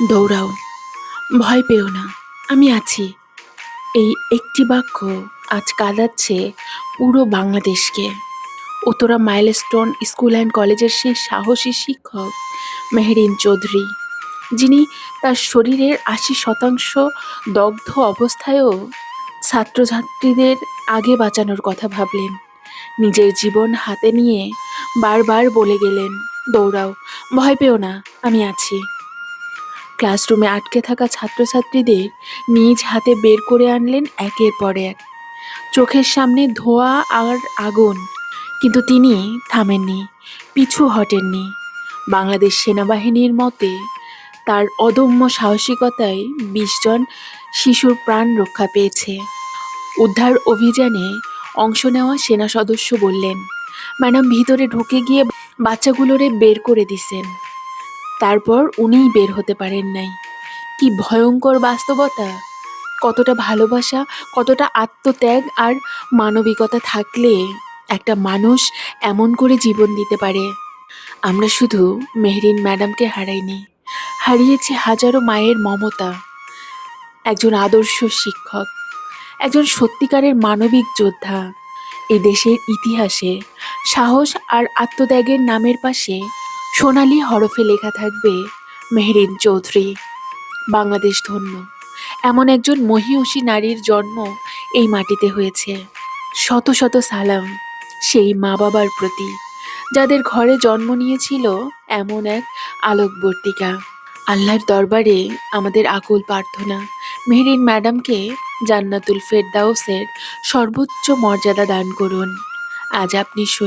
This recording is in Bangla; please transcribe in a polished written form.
দৌড়াও, ভয় পেও না, আমি আছি। এই একটি বাক্য আজ কাঁদাচ্ছে পুরো বাংলাদেশকে। উত্তরা মাইলস্টোন স্কুল অ্যান্ড কলেজের সেই সাহসী শিক্ষক মেহেরিন চৌধুরী, যিনি তার শরীরের ৮০% দগ্ধ অবস্থায়ও ছাত্রছাত্রীদের আগে বাঁচানোর কথা ভাবলেন। নিজের জীবন হাতে নিয়ে বারবার বলে গেলেন, দৌড়াও, ভয় পেও না, আমি আছি। ক্লাসরুমে আটকে থাকা ছাত্রছাত্রীদের নিজ হাতে বের করে আনলেন একের পর এক। চোখের সামনে ধোঁয়া আর আগুন, কিন্তু তিনি থামেননি, পিছু হটেননি। বাংলাদেশ সেনাবাহিনীর মতে তার অদম্য সাহসিকতায় ২০ জন শিশুর প্রাণ রক্ষা পেয়েছে। উদ্ধার অভিযানে অংশ নেওয়া সেনা সদস্য বললেন, ম্যাডাম ভিতরে ঢুকে গিয়ে বাচ্চাগুলোরে বের করে দিছেন, তারপর উনিই বের হতে পারেন নাই। কি ভয়ঙ্কর বাস্তবতা! কতটা ভালোবাসা, কতটা আত্মত্যাগ আর মানবিকতা থাকলে একটা মানুষ এমন করে জীবন দিতে পারে। আমরা শুধু মেহরিন ম্যাডামকে হারাইনি, হারিয়েছি হাজারো মায়ের মমতা, একজন আদর্শ শিক্ষক, একজন সত্যিকারের মানবিক যোদ্ধা। এ দেশের ইতিহাসে সাহস আর আত্মত্যাগের নামের পাশে সোনালি হরফে লেখা থাকবে মেহরিন চৌধুরী। বাংলাদেশ ধন্য, এমন একজন মহিয়সী নারীর জন্ম এই মাটিতে হয়েছে। শত শত সালাম সেই মা বাবার প্রতি, যাদের ঘরে জন্ম নিয়েছিল এমন এক আলোকবর্তিকা। আল্লাহর দরবারে আমাদের আকুল প্রার্থনা, মেহরিন ম্যাডামকে জান্নাতুল ফেরদাউসের সর্বোচ্চ মর্যাদা দান করুন। আজ আপনি শহীদ।